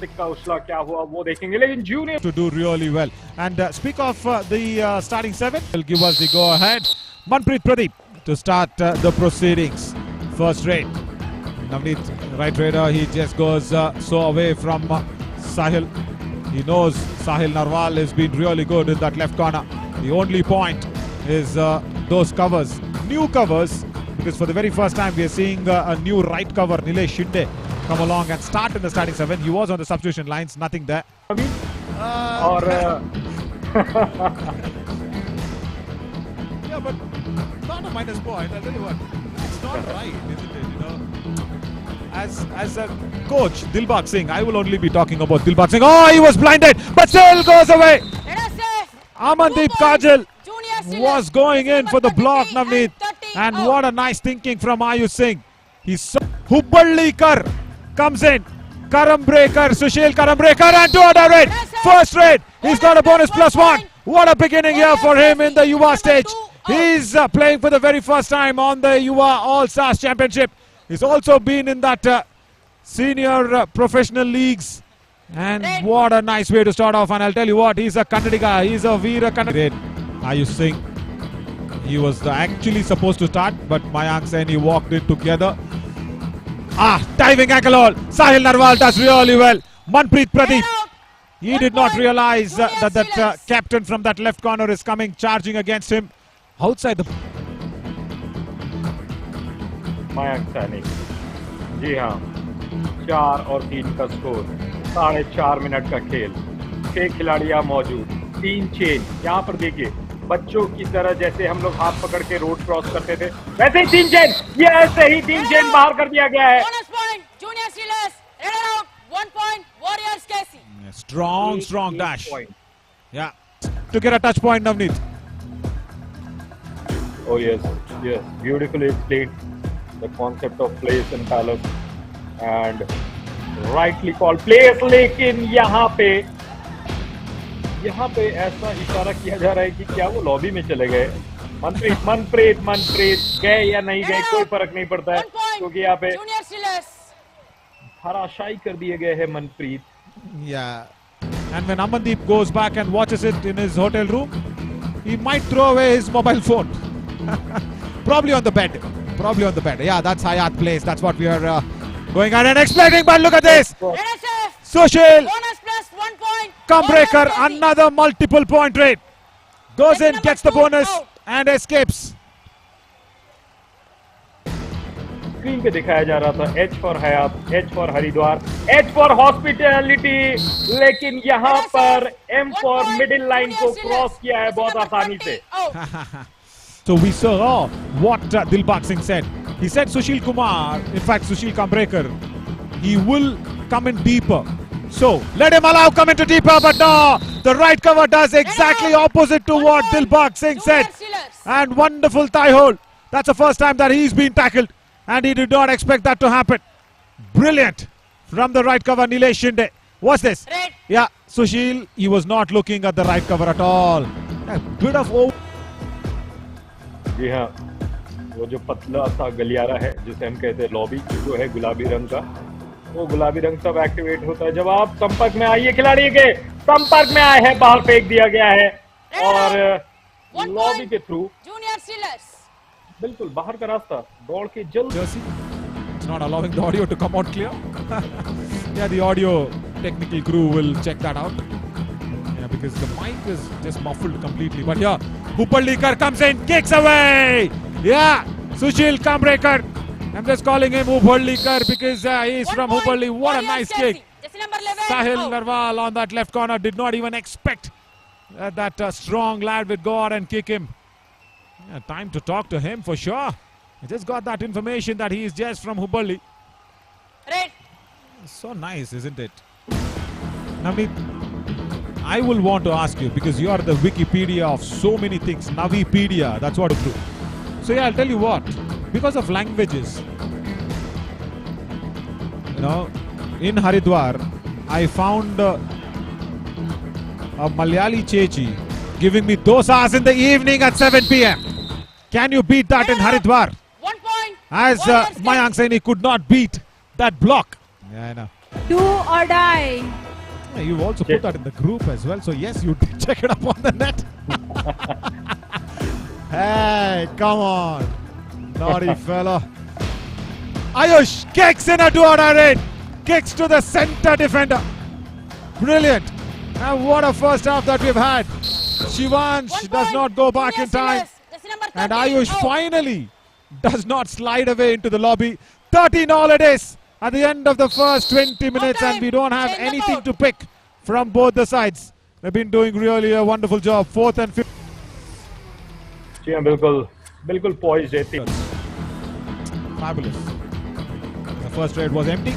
नास्तिक का उछला क्या हुआ वो देखेंगे, लेकिन junior to do really well. And speak of the starting seven, will give us the go ahead. Manpreet Pradeep to start the proceedings. First rate. Navneet, right raider, he just goes so away from Sahil. He knows Sahil Narwal has been really good in that left corner. The only point is those covers, new covers, because for the very first time we are seeing a new right cover, Nilesh Shinde, come along and start in the starting seven. He was on the substitution lines, nothing there. और Yeah, but not a minus point. I'll tell you what, it's not right, isn't it? You know, as a coach, Dilbag Singh, I will only be talking about Dilbag Singh. Oh, he was blinded, but still goes away. Amandeep Kajal was going in for the block, Navneet, and what a nice thinking from Ayush Singh. He saw Hubballikar comes in. Karambrekar, Sushil Karambrekar, and to order it. First rate, he's got a bonus +1. What a beginning here for him in the Yuva stage. He's playing for the very first time on the Yuva All-Stars Championship. He's also been in that senior professional leagues. And what a nice way to start off. And I'll tell you what, he's a Kannadiga. He's a Veera Kannadiga. Great. Ayush Singh, he was actually supposed to start, but Mayank Sen, he walked in together. Diving ankle hold. Sahil Narwal does really well. Manpreet Pradeep, he did not realize that captain from that left corner is coming, charging against him. Outside the... Mayank Saini, जी हाँ, 4 और 3 का score, 4.5 minute का खेल, 6 खिलाड़ियां मौजूद, 3 chain. यहाँ पर देखिए, बच्चों की तरह जैसे हम लोग हाथ पकड़ के रोड क्रॉस करते थे, वैसे ही 3 चेन, ये ऐसे ही 3 चेन बाहर कर दिया गया है। Strong dash. Yeah, to get a touch point, Navneet. Oh yes, beautifully explained the concept of place and palace and rightly called place, लेकिन यहाँ पे ऐसा इशारा किया जा रहा है कि क्या वो लॉबी में चले गए। मनप्रीत गए या नहीं गए कोई फर्क नहीं पड़ता है, क्योंकि यहाँ पे हराशाई कर दिए गए हैं Manpreet. Yeah, and when Amandeep goes back and watches it in his hotel room, he might throw away his mobile phone. Probably on the bed. Yeah, that's Hayat Place. That's what we are going on and explaining. But look at this. Sushil Karambrekar, another multiple point rate. Goes in, gets the bonus and escapes. Screen पे दिखाया जा रहा था H for Hyatt, H for Haridwar, H for hospitality, लेकिन यहाँ पर M for middle line को cross किया है बहुत आसानी से। So we saw what Dilbag Singh said. He said Sushil Kumar, in fact Sushil Karambrekar, he will come in deeper. So let him allow come into deeper, but no, the right cover does exactly opposite to what Dilbag Singh said. And wonderful thigh hold. That's the first time that he's been tackled, and he did not expect that to happen. Brilliant from the right cover, Nilesh Shinde. What's this? Yeah, Sushil, he was not looking at the right cover at all. A bit of over. जी हाँ, वो जो पतला सा गलियारा है जिसे हम कहते हैं लॉबी, जो है गुलाबी रंग का, वो गुलाबी रंग तब एक्टिवेट होता है जब आप संपर्क में आइए, खिलाड़ी के संपर्क में आए हैं, बाहर फेंक दिया गया है और लॉबी के थ्रू बिल्कुल बाहर का रास्ता दौड़ के जल्द। It's not allowing the audio to come out clear. Yeah, the audio technical crew will check that out. Yeah, because the mic is just muffled completely. But yeah, Hubballikar comes in, kicks away. Yeah, Sushil Karambrekar. I'm just calling him Hubballikar because he's from Hubballi. What a nice kick. Sahil Narwal on that left corner did not even expect that strong lad would go out and kick him. Yeah, time to talk to him for sure. I just got that information that he is just from Hubballi. So nice, isn't it? Navneet, I will want to ask you, because you are the Wikipedia of so many things, Navipedia, that's what it's true. So yeah, I'll tell you what, because of languages, you know, in Haridwar, I found a Malayali Chechi giving me dosas in the evening at 7 p.m. Can you beat that in Haridwar? 1 point. As Mayank Saini could not beat that block. Yeah, I know. Do or die. Yeah, you've also put that in the group as well. So yes, you did check it up on the net. Hey, come on. Naughty fella. Ayush kicks in a do-or-die raid. Kicks to the center defender. Brilliant. And what a first half that we've had. Shivansh does not go back in time. And Ayush finally does not slide away into the lobby. 13-all it is at the end of the first 20 minutes, and we don't have anything to pick from both the sides. They've been doing really a wonderful job. 4th and 5th. जी हाँ, बिल्कुल poised है team. Fabulous. The first raid was empty.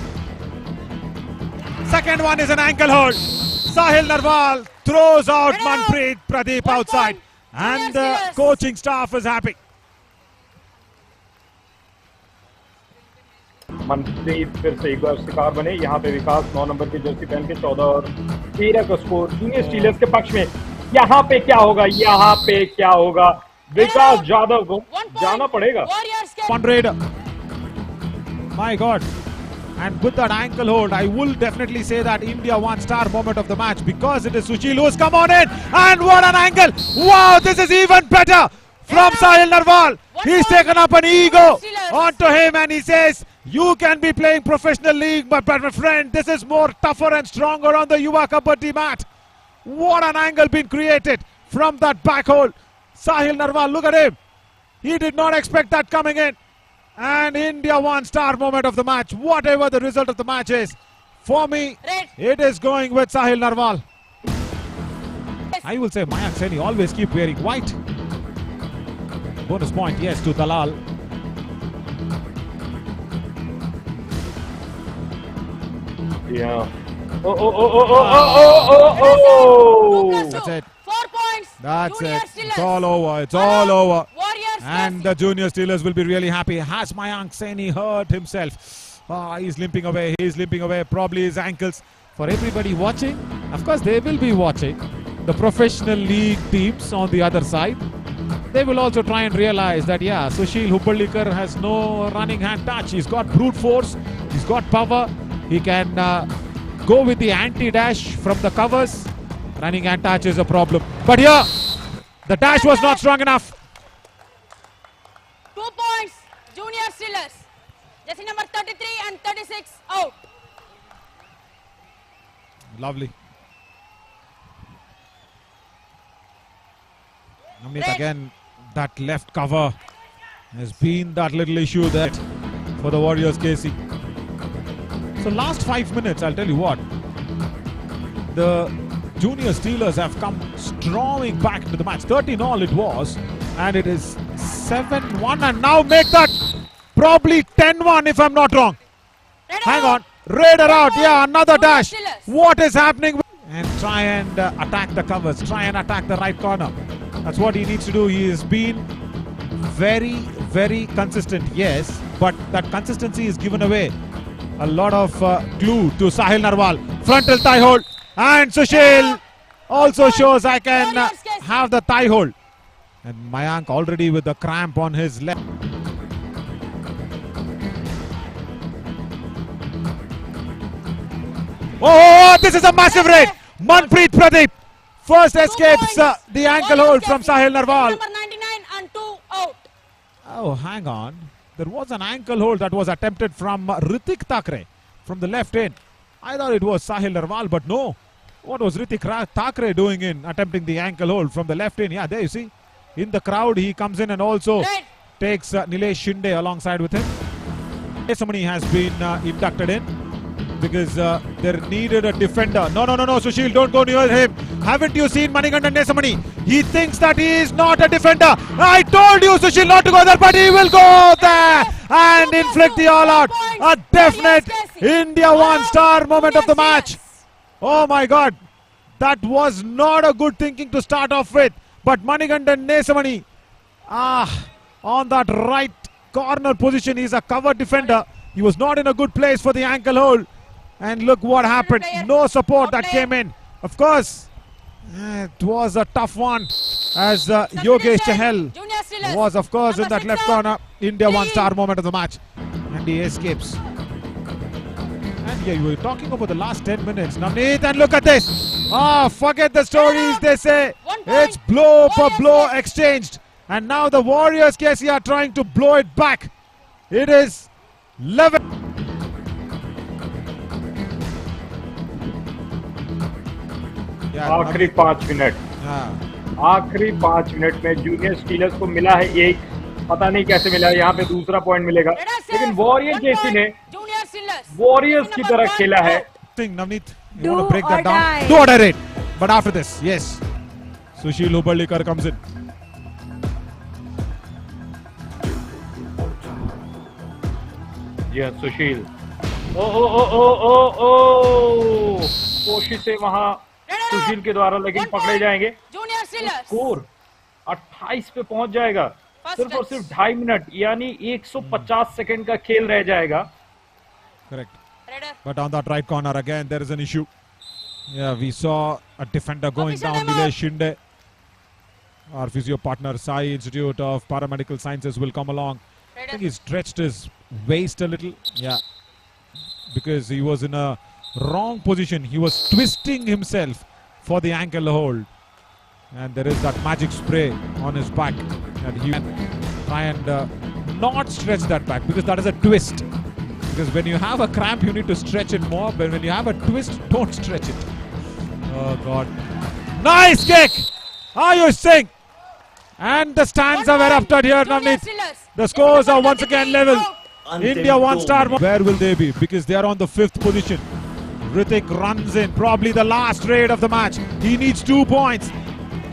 Second one is an ankle hold. Sahil Narwal throws out Manpreet Pradeep outside. And the coaching staff is happy. Manpreet फिर से एक बार शिकार बने. यहाँ पे विकास 9 नंबर की जर्सी पहन के 14 और 13 का स्कोर जूनियर स्टीलर्स के पक्ष में. यहाँ पे क्या होगा? विकास जाधव को जाना पड़ेगा. One raider. My God. And with that ankle hold, I will definitely say that India won star moment of the match because it is Sushil who's come on in. And what an angle! Wow, this is even better from Sahil Narwal. He's taken up an ego onto him and he says, you can be playing professional league, but my friend, this is more tougher and stronger on the Yuva Kabaddi mat. What an angle been created from that back hold. Sahil Narwal, look at him. He did not expect that coming in. And India won star moment of the match. Whatever the result of the match is, for me, it is going with Sahil Narwal. I will say Mayank Saini always keep wearing white. Bonus point, yes, to Dalal. Yeah. That's it. 4 points. That's Junior it. Steelers. It's all over. It's all over. Warriors. And the junior Steelers will be really happy. Has Mayank Saini hurt himself? He's limping away. He's limping away. Probably his ankles. For everybody watching, of course they will be watching. The professional league teams on the other side. They will also try and realize that, yeah, Sushil Hubballikar has no running hand touch. He's got brute force. He's got power. He can go with the anti-dash from the covers. Running hand touch is a problem. But here, the dash was not strong enough. 2 points. Junior Steelers. Jersey number 33 and 36 out. Lovely. Namit again, that left cover has been that little issue there for the Warriors, Casey. So last 5 minutes, I'll tell you what, the junior Steelers have come storming back into the match. 13-all it was, and it is 7-1, and now make that probably 10-1 if I'm not wrong. Hang on, Raider out, yeah, another dash. What is happening? And try and attack the covers, try and attack the right corner. That's what he needs to do. He has been very, very consistent, yes, but that consistency is given away. A lot of glue to Sahil Narwal. Frontal thigh hold. And Sushil also shows I can have the thigh hold. And Mayank already with the cramp on his left. Oh, this is a massive raid. Manpreet Pradeep first escapes the ankle hold from Sahil Narwal. Number 99 and 2 out. Oh, hang on. There was an ankle hold that was attempted from Ritik Thakre from the left end. I thought it was Sahil Narwal, but no. What was Ritik Thakre doing in attempting the ankle hold from the left end? Yeah, there you see. In the crowd, he comes in and also takes Nilesh Shinde alongside with him. Nesamani has been inducted in because there needed a defender. No, Sushil, don't go near him. Haven't you seen Manikandan Nesamani? He thinks that he is not a defender. I told you, Sushil, not to go there, but he will go there and inflict the all-out. A definite India one-star moment of the match. Oh my God, that was not a good thinking to start off with. But Manikandan Nesamani, on that right corner position, he's a cover defender. He was not in a good place for the ankle hold. And look what happened. No support that came in. Of course, it was a tough one as Yogesh Chahal was, of course, in that left corner. India one-star moment of the match. And he escapes. And yeah, you were talking about the last 10 minutes. Navneet, and look at this. Ah, forget the stories, they say. 1 point. It's blow for Warriors blow KC. exchanged. And now the Warriors KC are trying to blow it back. It is 11. Yeah, आखिरी 5 minute, yeah. आखिरी 5 minute में junior stealers को मिला है एक, पता नहीं कैसे मिला, यहाँ पे दूसरा पॉइंट मिलेगा, Red Stars, लेकिन वॉरियर 1 केसी point. ने Junior Steelers. वॉरियर्स की Jersey तरह number खेला है. 1. Thing, Navneet, you Do want to break or that down? die. Do or die rate. But after this, yes. Sushil Huballikar comes in. जी हाँ, सुशील. ओ ओ ओ ओ ओ ओ कोशिशें वहां सुशील के द्वारा लेकिन 1 पकड़े point. जाएंगे. Junior Steelers. स्कोर 28 पे पहुंच जाएगा. First सिर्फ और touch. सिर्फ 2.5 मिनट यानी 150 सेकंड का खेल रह जाएगा. Correct. Raider. But on that right corner again, there is an issue. Yeah, we saw a defender going Official down. timeout. Nilesh Shinde. Our physio partner, Sai Institute of Paramedical Sciences, will come along. I Raider. think he stretched his waist a little. Yeah. Because he was in a wrong position. He was twisting himself for the ankle hold. And there is that magic spray on his back. And he can try and not stretch that back because that is a twist. Because when you have a cramp, you need to stretch it more. But when you have a twist, don't stretch it. Oh, God. Nice kick! Ayush Singh! And the stands 1 have point. erupted here, Junior Navneet. Steelers. The scores Jersey are number once again 33 level. out. India 1 star. Where will they be? Because they are on the 5th position. Ritik runs in, probably the last raid of the match. He needs 2 points.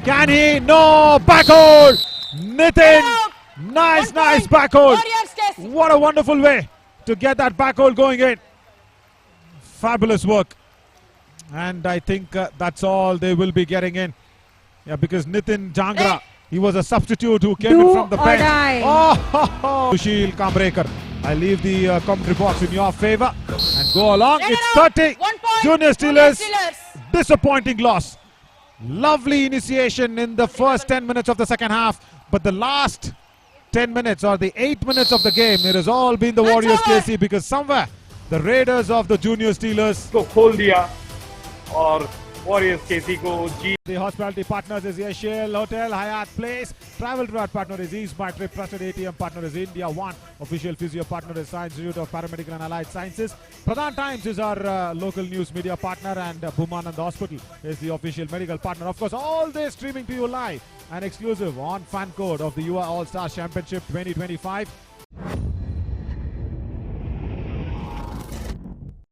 Can he? No! Backhold! Nitin! Out. Nice, 1 nice point. backhold. Warriors KC. What a wonderful way to get that backhold going in. Fabulous work. And I think that's all they will be getting in. Yeah, because Nitin Jangra, he was a substitute who came in Do from the or bench. die. Oh, Sushil Kambrekar. I leave the commentary box in your favor and go along. Raider It's out. 30. 1 point. Junior Steelers. Steelers. Disappointing loss. Lovely initiation in the first 10 minutes of the second half, but the last 10 minutes or the 8 minutes of the game, it has all been the That's Warriors over. KC because somewhere the Raiders of the Junior Steelers. को खोल दिया और warriors केसी को जीत. The hospitality partners is Yashil Hotel, Hyatt Place. Travel Trust partner is East My Trip. Trusted ATM partner is India One. Official physio partner is Science Institute of Paramedical and Allied Sciences. Pradhan Times is our local news media partner, and Bhumanand Hospital is the official medical partner. Of course, all this streaming to you live and exclusive on Fan Code of the UA All Stars Championship 2025.